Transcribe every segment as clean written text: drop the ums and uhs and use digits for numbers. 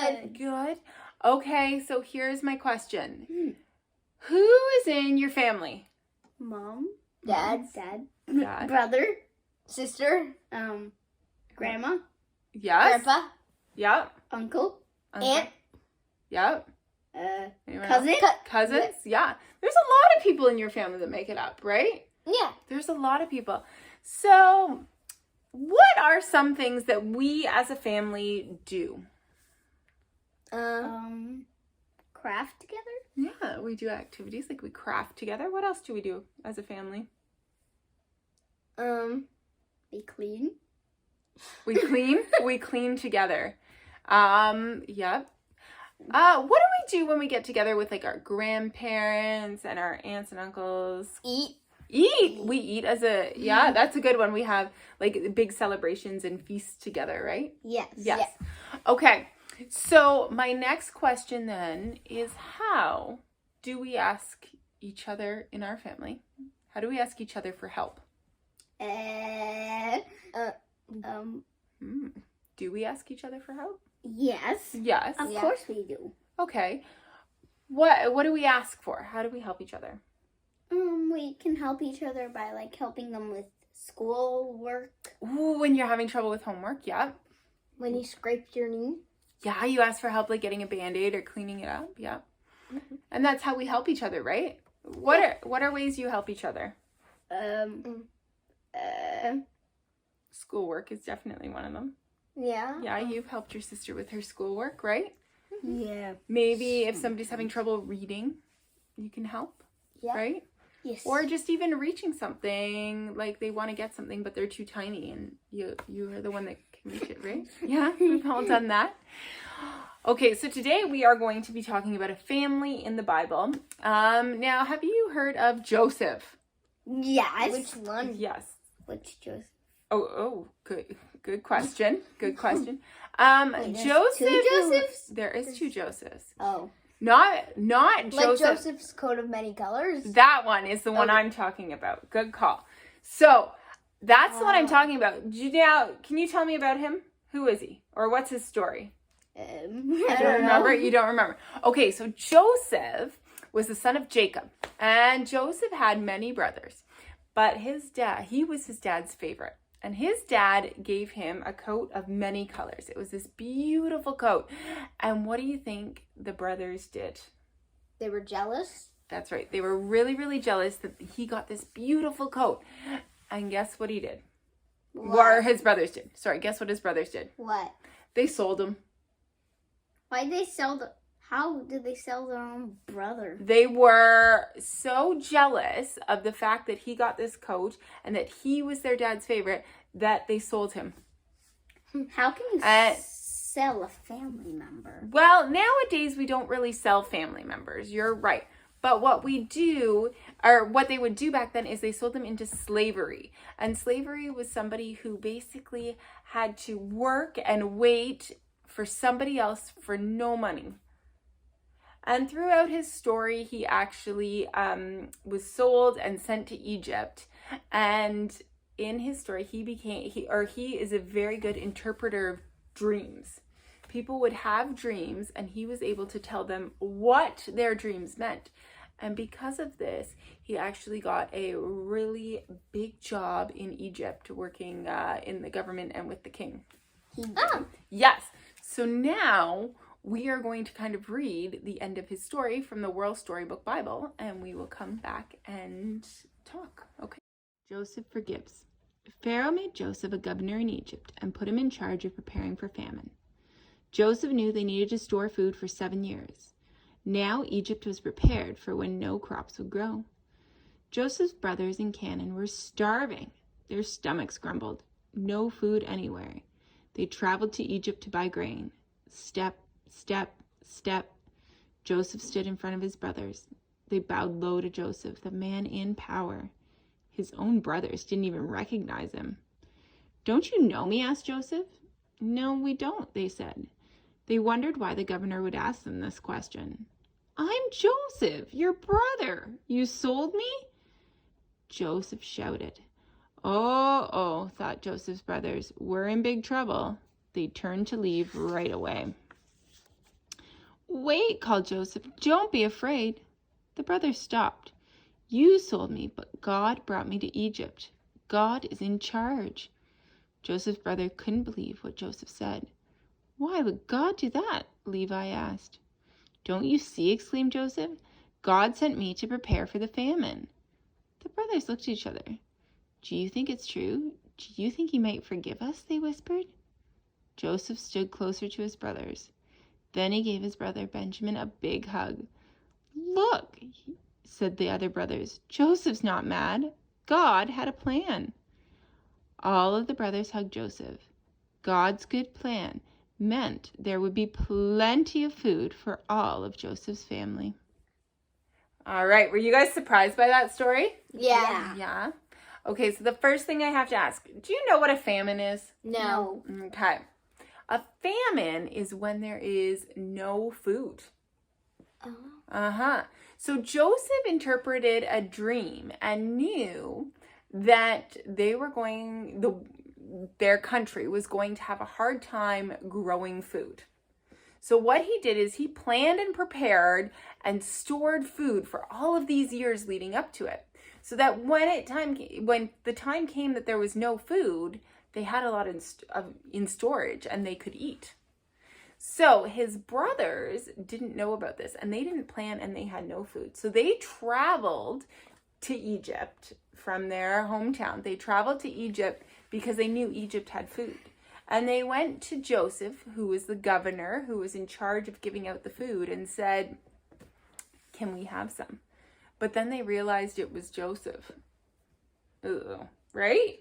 Good. Good. Okay, so here's my question. Who is in your family? Mom, Dad, brother, sister, grandma, Yes. grandpa, Yep. uncle, aunt, Yep. Anyone else? cousin. Cousins? Yeah. There's a lot of people in your family that make it up, right? yeah. There's a lot of people. So, what are some things that we as a family do? Craft together. Yeah, we do activities like we craft together. What else do we do as a family? Be clean. We clean. We clean together. Yep. What do we do when we get together with like our grandparents and our aunts and uncles? Eat. We eat as a, yeah, that's a good one. We have like big celebrations and feasts together, right? Yes. Yes. Okay. So my next question then is, how do we ask each other in our family? How do we ask each other for help? Do we ask each other for help? Yes. Yes. Of course we do. Okay. What do we ask for? How do we help each other? We can help each other by like helping them with school work. Ooh, when you're having trouble with homework, yeah. When you scraped your knee. Yeah, you ask for help like getting a Band-Aid or cleaning it up, yeah. And that's how we help each other, right? What are ways you help each other? Schoolwork is definitely one of them. Yeah. Yeah, you've helped your sister with her schoolwork, right? Yeah. Maybe if somebody's having trouble reading, you can help, right? Yes. Or just even reaching something, like they want to get something, but they're too tiny, and you are the one that can reach it, right? Yeah, we've all done that. Okay, so today we are going to be talking about a family in the Bible. Now, have you heard of Joesph? Yes. Which one? Yes. Which Joseph? Oh, good question. Good question. Wait, Joseph. two Josephs? There is two Josephs. Oh. Not Like Joseph. Joseph's coat of many colors. That one is the one I'm talking about. Good call. So that's the one I'm talking about. Now, can you tell me about him? Who is he? Or what's his story? I don't remember? You don't remember. Okay, so Joesph was the son of Jacob. And Joseph had many brothers. But he was his dad's favorite. And his dad gave him a coat of many colors. It was this beautiful coat. And what do you think the brothers did? They were jealous. That's right. They were really, really jealous that he got this beautiful coat. And guess what he did? Or his brothers did. Sorry, guess what his brothers did? What? They sold him. Why did they sell how did they sell their own brother? They were so jealous of the fact that he got this coat and that he was their dad's favorite that they sold him. How can you sell a family member? Well, nowadays we don't really sell family members. You're right. But what we do, or what they would do back then, is they sold them into slavery. And slavery was somebody who basically had to work and wait for somebody else for no money. And throughout his story, he actually was sold and sent to Egypt. And in his story, he is a very good interpreter of dreams. People would have dreams, and he was able to tell them what their dreams meant. And because of this, he actually got a really big job in Egypt, working in the government and with the king. Yes. So now we are going to kind of read the end of his story from the World Storybook Bible, and we will come back and talk. Okay. Joseph forgives. Pharaoh made Joseph a governor in Egypt and put him in charge of preparing for famine. Joseph knew they needed to store food for 7 years. Now Egypt was prepared for when no crops would grow. Joseph's brothers in Canaan were starving. Their stomachs grumbled. No food anywhere. They traveled to Egypt to buy grain. Step, step, step. Joseph stood in front of his brothers. They bowed low to Joseph, the man in power. His own brothers didn't even recognize him. "Don't you know me?" asked Joseph. "No, we don't," they said. They wondered why the governor would ask them this question. "I'm Joseph, your brother. You sold me?" Joseph shouted. Oh, thought Joseph's brothers. We're in big trouble. They turned to leave right away. Wait, called Joseph. Don't be afraid. The brothers stopped. You sold me, but God brought me to Egypt. God is in charge. Joseph's brother couldn't believe what Joseph said. Why would God do that? Levi asked. Don't you see? Exclaimed Joseph. God sent me to prepare for the famine. The brothers looked at each other. Do you think it's true? Do you think he might forgive us? They whispered. Joseph stood closer to his brothers. Then he gave his brother Benjamin a big hug. Look, said the other brothers. Joseph's not mad. God had a plan. All of the brothers hugged Joseph. God's good plan meant there would be plenty of food for all of Joseph's family. All right, were you guys surprised by that story? Yeah. Yeah. Okay, so the first thing I have to ask, do you know what a famine is? No. Okay. A famine is when there is no food. So Joseph interpreted a dream and knew that their country was going to have a hard time growing food. So what he did is he planned and prepared and stored food for all of these years leading up to it. So that when the time came that there was no food, they had a lot in storage and they could eat. So his brothers didn't know about this and they didn't plan and they had no food. So they traveled to Egypt from their hometown. They traveled to Egypt because they knew Egypt had food. And they went to Joesph, who was the governor, who was in charge of giving out the food, and said, can we have some? But then they realized it was Joseph. Ooh, right?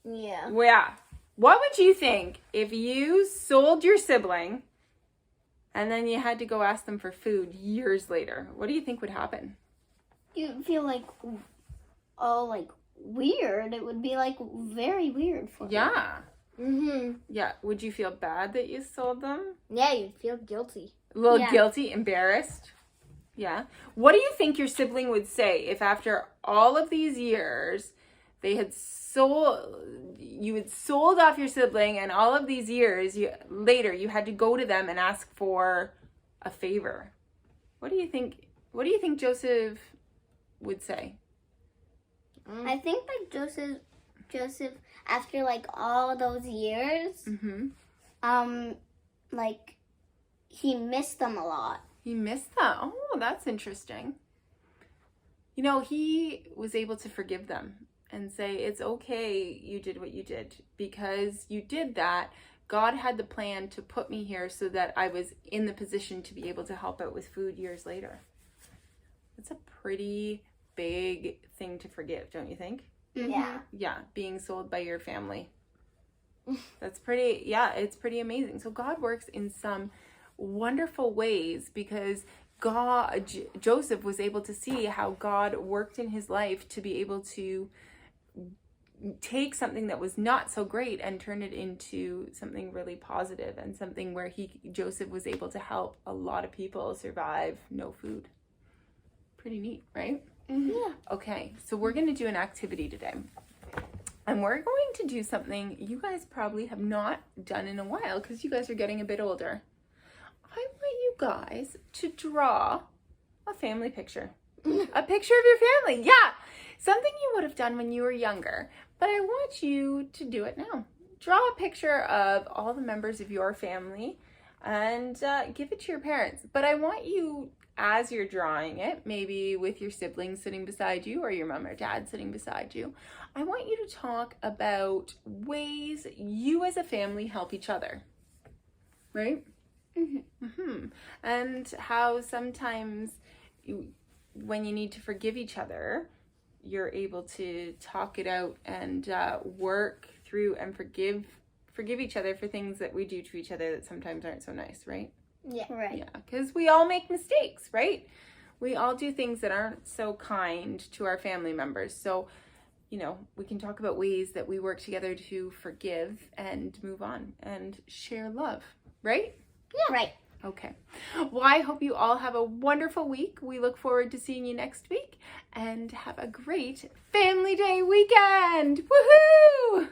Yeah. Well, yeah. What would you think if you sold your sibling and then you had to go ask them for food years later? What do you think would happen? You'd feel like all like weird. It would be like very weird for you. Yeah. Mm-hmm. Yeah. Would you feel bad that you sold them? Yeah, you'd feel guilty. A little Yeah. guilty, embarrassed? Yeah. What do you think your sibling would say if after all of these years you had sold off your sibling and all of these years later you had to go to them and ask for a favor? What do you think Joseph would say? I think like Joseph after like all those years, like he missed them a lot. He missed them. Oh, that's interesting. You know, he was able to forgive them and say, it's okay you did what you did. Because you did that, God had the plan to put me here so that I was in the position to be able to help out with food years later. It's a pretty big thing to forgive, don't you think? Yeah. Yeah, being sold by your family. It's pretty amazing. So God works in some wonderful ways because Joseph was able to see how God worked in his life to be able to take something that was not so great and turn it into something really positive and something where Joseph was able to help a lot of people survive no food. Pretty neat, right? Yeah. Okay, so we're going to do an activity today. And we're going to do something you guys probably have not done in a while because you guys are getting a bit older. I want you guys to draw a family picture. A picture of your family. Yeah, something you would have done when you were younger. But I want you to do it now. Draw a picture of all the members of your family and give it to your parents. But I want you, as you're drawing it, maybe with your siblings sitting beside you or your mom or dad sitting beside you, I want you to talk about ways you as a family help each other. Right? And how sometimes when you need to forgive each other, you're able to talk it out and work through and forgive each other for things that we do to each other that sometimes aren't so nice, right? Yeah. Right. Yeah, because we all make mistakes, right? We all do things that aren't so kind to our family members. So, you know, we can talk about ways that we work together to forgive and move on and share love, right? Yeah. Right. Okay. Well, I hope you all have a wonderful week. We look forward to seeing you next week and have a great Family Day weekend. Woohoo!